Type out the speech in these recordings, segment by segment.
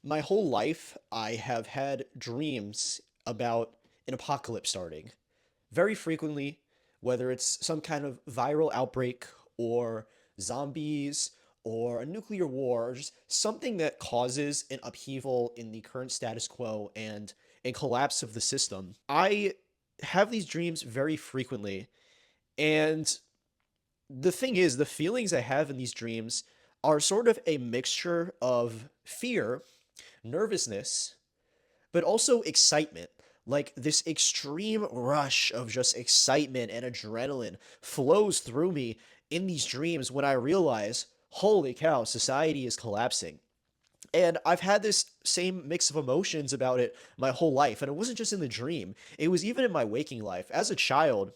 My whole life, I have had dreams about an apocalypse starting. Very frequently, whether it's some kind of viral outbreak or zombies or a nuclear war, or just something that causes an upheaval in the current status quo and a collapse of the system. I have these dreams very frequently, and the thing is, the feelings I have in these dreams are sort of a mixture of fear, nervousness, but also excitement. Like this extreme rush of just excitement and adrenaline flows through me in these dreams when I realize, holy cow, society is collapsing. And I've had this same mix of emotions about it my whole life. And it wasn't just in the dream, it was even in my waking life. As a child,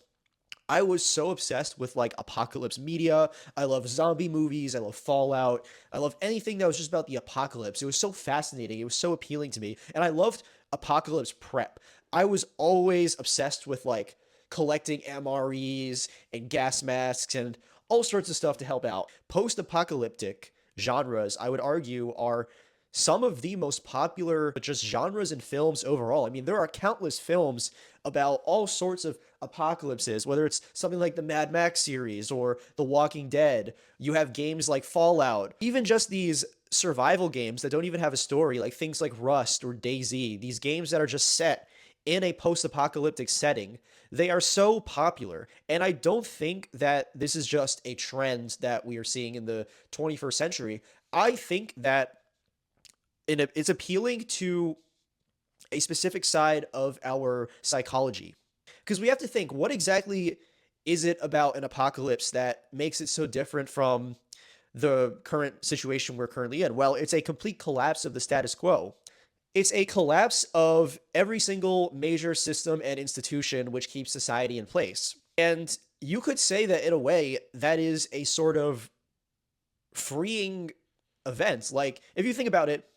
I was so obsessed with like apocalypse media. I love zombie movies. I love Fallout. I love anything that was just about the apocalypse. It was so fascinating. It was so appealing to me. And I loved apocalypse prep. I was always obsessed with like collecting MREs and gas masks and all sorts of stuff to help out. Post apocalyptic genres, I would argue, are some of the most popular just genres in films overall. I mean, there are countless films about all sorts of apocalypses, whether it's something like the Mad Max series or The Walking Dead. You have games like Fallout, even just these survival games that don't even have a story, like things like Rust or DayZ, these games that are just set in a post-apocalyptic setting. They are so popular, and I don't think that this is just a trend that we are seeing in the 21st century. I think that it's appealing to a specific side of our psychology. Because we have to think, what exactly is it about an apocalypse that makes it so different from the current situation we're currently in? Well, it's a complete collapse of the status quo. It's a collapse of every single major system and institution which keeps society in place. And you could say that in a way, that is a sort of freeing event. Like, if you think about it,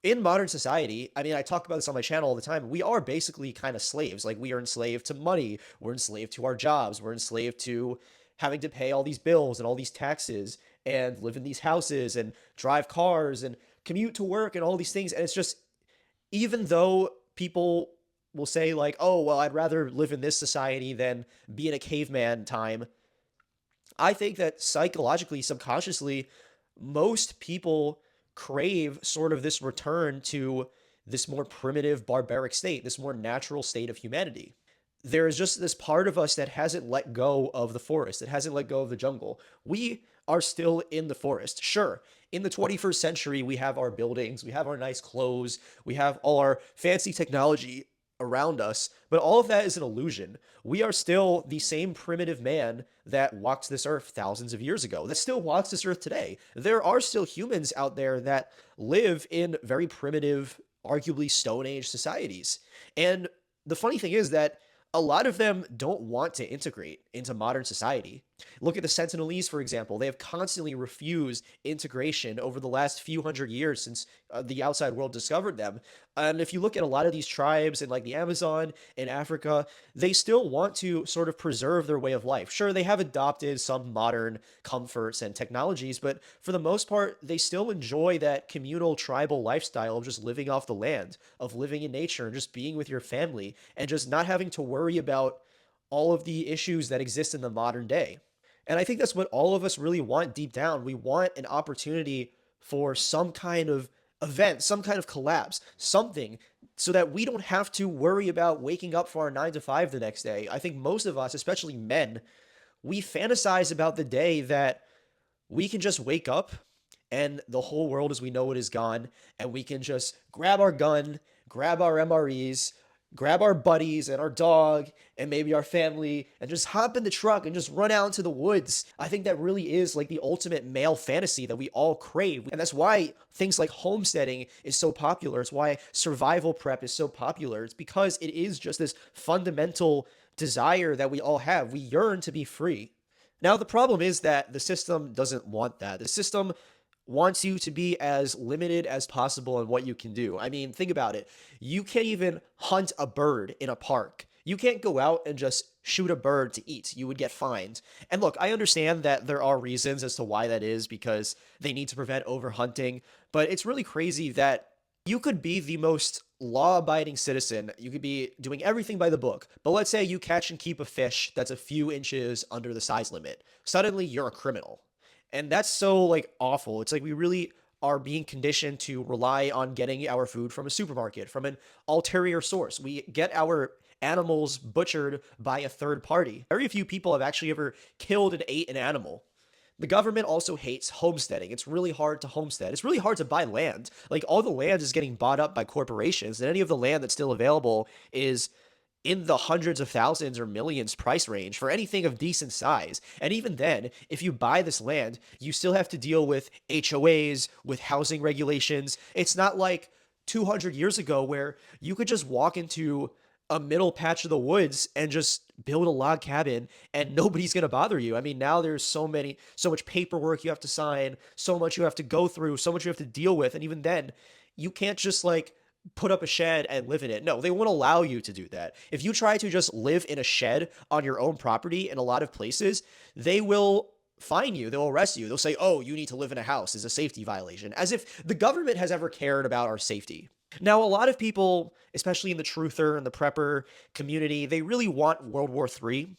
in modern society, I mean, I talk about this on my channel all the time. We are basically kind of slaves. Like, we are enslaved to money. We're enslaved to our jobs. We're enslaved to having to pay all these bills and all these taxes and live in these houses and drive cars and commute to work and all these things. And it's just, even though people will say, like, oh, well, I'd rather live in this society than be in a caveman time, I think that psychologically, subconsciously, most people crave sort of this return to this more primitive, barbaric state, this more natural state of humanity. There is just this part of us that hasn't let go of the forest, that hasn't let go of the jungle. We are still in the forest. Sure, in the 21st century, we have our buildings, we have our nice clothes, we have all our fancy technology around us, but all of that is an illusion. We are still the same primitive man that walked this earth thousands of years ago, that still walks this earth today. There are still humans out there that live in very primitive, arguably Stone Age societies. And the funny thing is that a lot of them don't want to integrate into modern society. Look at the Sentinelese, for example. They have constantly refused integration over the last few hundred years since the outside world discovered them. And if you look at a lot of these tribes in like the Amazon in Africa, they still want to sort of preserve their way of life. Sure, they have adopted some modern comforts and technologies, but for the most part, they still enjoy that communal tribal lifestyle of just living off the land, of living in nature and just being with your family and just not having to worry about all of the issues that exist in the modern day. And I think that's what all of us really want deep down. We want an opportunity for some kind of event, some kind of collapse, something so that we don't have to worry about waking up for our 9 to 5 the next day. I think most of us, especially men, we fantasize about the day that we can just wake up and the whole world as we know it is gone, and we can just grab our gun, grab our MREs, grab our buddies and our dog and maybe our family and just hop in the truck and just run out into the woods. I think that really is like the ultimate male fantasy that we all crave. And that's why things like homesteading is so popular. It's why survival prep is so popular. It's because it is just this fundamental desire that we all have. We yearn to be free. Now, the problem is that the system doesn't want that. The system wants you to be as limited as possible in what you can do. I mean, think about it. You can't even hunt a bird in a park. You can't go out and just shoot a bird to eat. You would get fined. And look, I understand that there are reasons as to why that is because they need to prevent overhunting, but it's really crazy that You could be the most law-abiding citizen. You could be doing everything by the book. But let's say you catch and keep a fish that's a few inches under the size limit. Suddenly you're a criminal. And that's so like awful. It's like we really are being conditioned to rely on getting our food from a supermarket, from an ulterior source. We get our animals butchered by a third party. Very few people have actually ever killed and ate an animal. The government also hates homesteading. It's really hard to homestead. It's really hard to buy land. Like all the land is getting bought up by corporations, and any of the land that's still available is in the hundreds of thousands or millions price range for anything of decent size. And even then, if you buy this land, you still have to deal with HOAs, with housing regulations. It's not like 200 years ago where you could just walk into a middle patch of the woods and just build a log cabin and nobody's going to bother you. I mean, now there's so much paperwork you have to sign, so much you have to go through, so much you have to deal with. And even then, you can't just like put up a shed and live in it. No, they won't allow you to do that. If you try to just live in a shed on your own property in a lot of places, they will fine you. They'll arrest you. They'll say, oh, you need to live in a house is a safety violation, as if the government has ever cared about our safety. Now, a lot of people, especially in the truther and the prepper community, they really want World War III.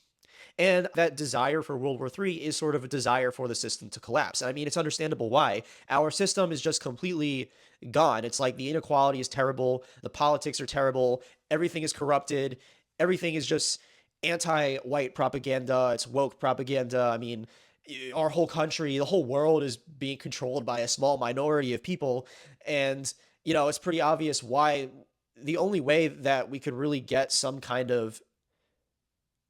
And that desire for World War III is sort of a desire for the system to collapse. I mean, it's understandable why. Our system is just completely gone. It's like the inequality is terrible, the politics are terrible, everything is corrupted, everything is just anti-white propaganda, it's woke propaganda. I mean, our whole country, the whole world is being controlled by a small minority of people. And, it's pretty obvious why the only way that we could really get some kind of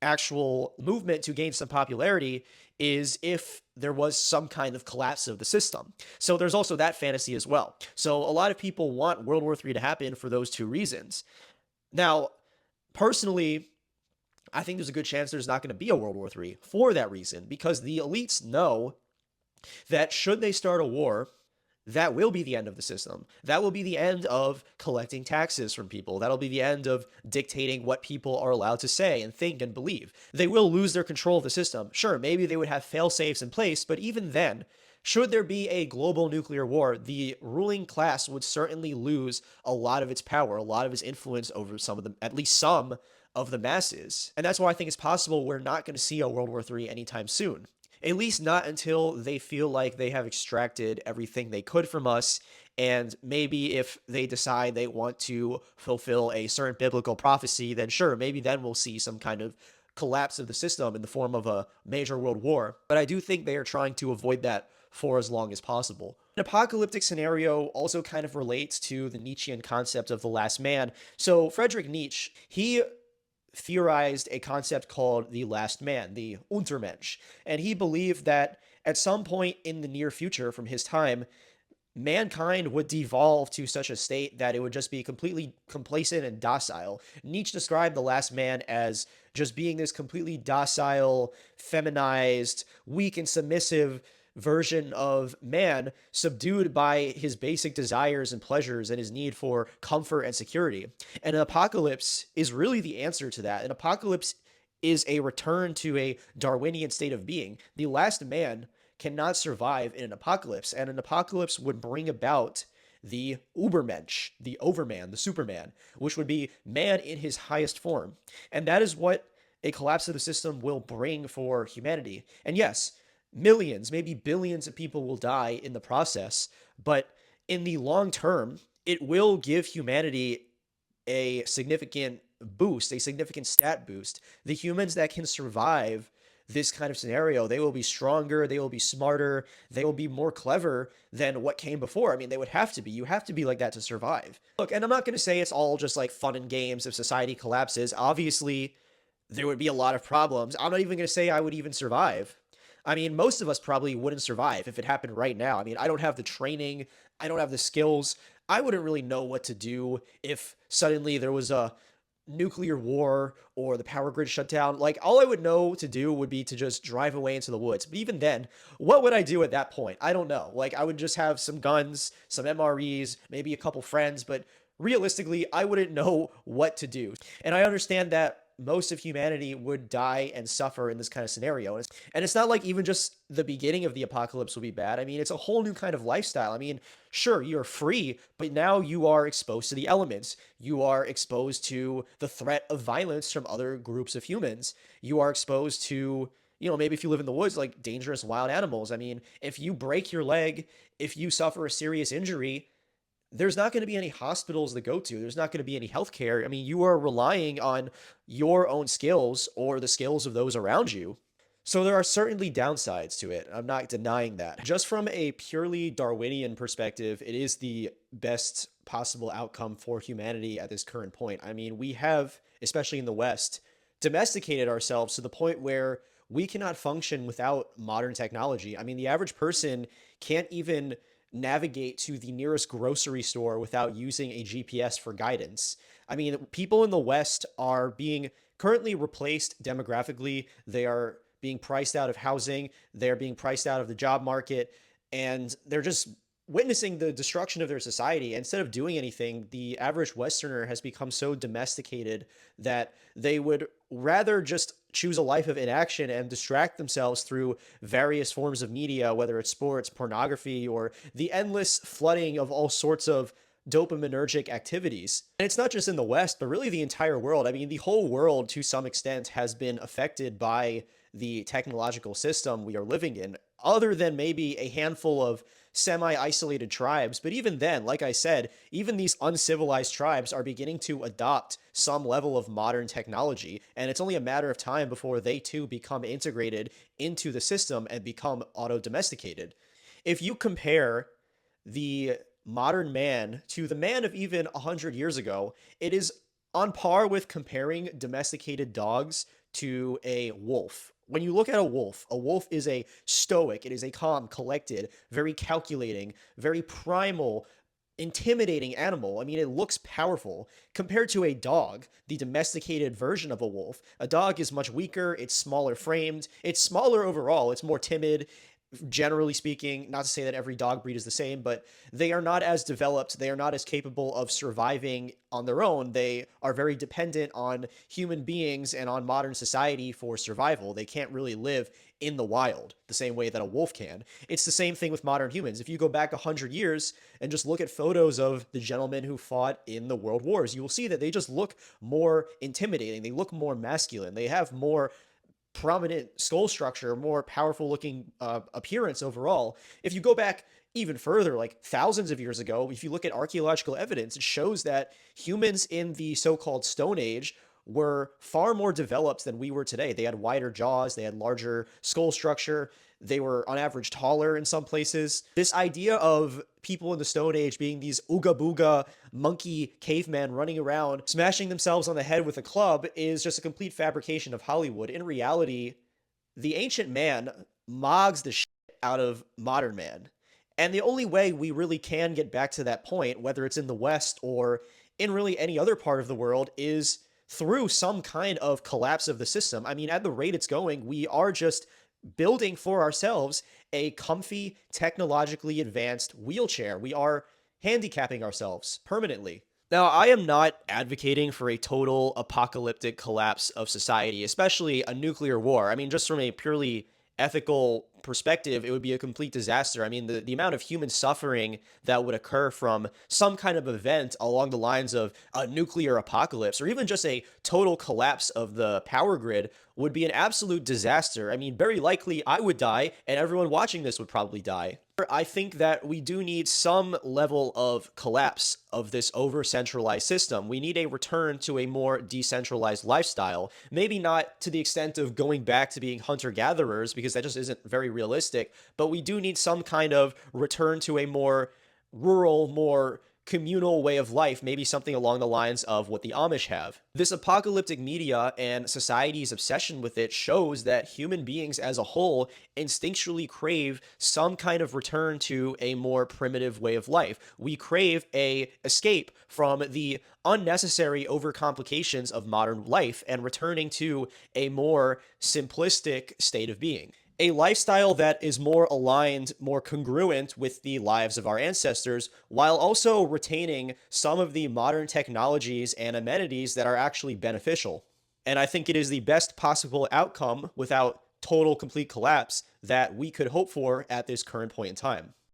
actual movement to gain some popularity is if there was some kind of collapse of the system. So there's also that fantasy as well. So a lot of people want World War III to happen for those two reasons. Now, personally, I think there's a good chance there's not going to be a World War III for that reason, because the elites know that should they start a war, that will be the end of the system. That will be the end of collecting taxes from people. That'll be the end of dictating what people are allowed to say and think and believe. They will lose their control of the system. Sure, maybe they would have fail-safes in place, but even then, should there be a global nuclear war, the ruling class would certainly lose a lot of its power, a lot of its influence over some of them, at least some of the masses. And that's why I think it's possible we're not going to see a World War III anytime soon. At least not until they feel like they have extracted everything they could from us. And maybe if they decide they want to fulfill a certain biblical prophecy, then sure, maybe then we'll see some kind of collapse of the system in the form of a major world war. But I do think they are trying to avoid that for as long as possible. An apocalyptic scenario also kind of relates to the Nietzschean concept of the last man. So Friedrich Nietzsche, he theorized a concept called the last man, the Untermensch. And he believed that at some point in the near future from his time, mankind would devolve to such a state that it would just be completely complacent and docile. Nietzsche described the last man as just being this completely docile, feminized, weak and submissive version of man, subdued by his basic desires and pleasures and his need for comfort and security. And an apocalypse is really the answer to that. An apocalypse is a return to a Darwinian state of being. The last man cannot survive in an apocalypse, and an apocalypse would bring about the Ubermensch, the Overman, the Superman, which would be man in his highest form. And that is what a collapse of the system will bring for humanity. And yes, millions, maybe billions of people will die in the process, but in the long term, it will give humanity a significant boost, a significant stat boost. The humans that can survive this kind of scenario, they will be stronger, they will be smarter, they will be more clever than what came before. I mean, they would have to be. You have to be like that to survive. Look, and I'm not going to say it's all just like fun and games if society collapses. Obviously, there would be a lot of problems. I'm not even going to say I would even survive. I mean, most of us probably wouldn't survive if it happened right now. I mean, I don't have the training, I don't have the skills. I wouldn't really know what to do if suddenly there was a nuclear war or the power grid shut down. Like, all I would know to do would be to just drive away into the woods. But even then, what would I do at that point? I don't know. Like, I would just have some guns, some MREs, maybe a couple friends, but realistically, I wouldn't know what to do. And I understand that most of humanity would die and suffer in this kind of scenario. And it's not like even just the beginning of the apocalypse will be bad. I mean, it's a whole new kind of lifestyle. I mean, sure, you're free, but now you are exposed to the elements. You are exposed to the threat of violence from other groups of humans. You are exposed to, maybe if you live in the woods, like dangerous wild animals. I mean, if you break your leg, if you suffer a serious injury, there's not going to be any hospitals to go to. There's not going to be any healthcare. I mean, you are relying on your own skills or the skills of those around you. So there are certainly downsides to it. I'm not denying that. Just from a purely Darwinian perspective, it is the best possible outcome for humanity at this current point. I mean, we have, especially in the West, domesticated ourselves to the point where we cannot function without modern technology. I mean, the average person can't even navigate to the nearest grocery store without using a GPS for guidance. I mean, people in the West are being currently replaced demographically. They are being priced out of housing, they're being priced out of the job market, and they're just witnessing the destruction of their society. Instead of doing anything, the average Westerner has become so domesticated that they would rather just choose a life of inaction and distract themselves through various forms of media, whether it's sports, pornography, or the endless flooding of all sorts of dopaminergic activities. And it's not just in the West, but really the entire world. I mean, the whole world, to some extent, has been affected by the technological system we are living in, other than maybe a handful of semi-isolated tribes. But even then, like I said, even these uncivilized tribes are beginning to adopt some level of modern technology, and it's only a matter of time before they too become integrated into the system and become auto-domesticated. If you compare the modern man to the man of even 100 years ago, it is on par with comparing domesticated dogs to a wolf. When you look at a wolf is a stoic, it is a calm, collected, very calculating, very primal, intimidating animal. I mean, it looks powerful compared to a dog, the domesticated version of a wolf. A dog is much weaker, it's smaller framed, it's smaller overall, it's more timid, generally speaking. Not to say that every dog breed is the same, but they are not as developed, they are not as capable of surviving on their own. They are very dependent on human beings and on modern society for survival. They can't really live in the wild the same way that a wolf can. It's the same thing with modern humans. If you go back 100 years and just look at photos of the gentlemen who fought in the world wars, you will see that they just look more intimidating. They look more masculine. They have more prominent skull structure, more powerful looking appearance overall. If you go back even further, like thousands of years ago, if you look at archaeological evidence, it shows that humans in the so-called Stone Age were far more developed than we were today. They had wider jaws, they had larger skull structure, they were on average taller in some places. This idea of people in the Stone Age being these ooga booga monkey cavemen running around smashing themselves on the head with a club is just a complete fabrication of Hollywood. In reality, the ancient man mogs the shit out of modern man. And the only way we really can get back to that point, whether it's in the West or in really any other part of the world, is through some kind of collapse of the system. I mean, at the rate it's going, we are just building for ourselves a comfy, technologically advanced wheelchair. We are handicapping ourselves permanently. Now, I am not advocating for a total apocalyptic collapse of society, especially a nuclear war. I mean, just from a purely ethical perspective, it would be a complete disaster. I mean, the amount of human suffering that would occur from some kind of event along the lines of a nuclear apocalypse or even just a total collapse of the power grid would be an absolute disaster. I mean, very likely I would die, and everyone watching this would probably die. I think that we do need some level of collapse of this over-centralized system. We need a return to a more decentralized lifestyle. Maybe not to the extent of going back to being hunter-gatherers, because that just isn't very realistic, but we do need some kind of return to a more rural, more communal way of life, maybe something along the lines of what the Amish have. This apocalyptic media and society's obsession with it shows that human beings as a whole instinctually crave some kind of return to a more primitive way of life. We crave a escape from the unnecessary overcomplications of modern life and returning to a more simplistic state of being. A lifestyle that is more aligned, more congruent with the lives of our ancestors, while also retaining some of the modern technologies and amenities that are actually beneficial. And I think it is the best possible outcome without total complete collapse that we could hope for at this current point in time.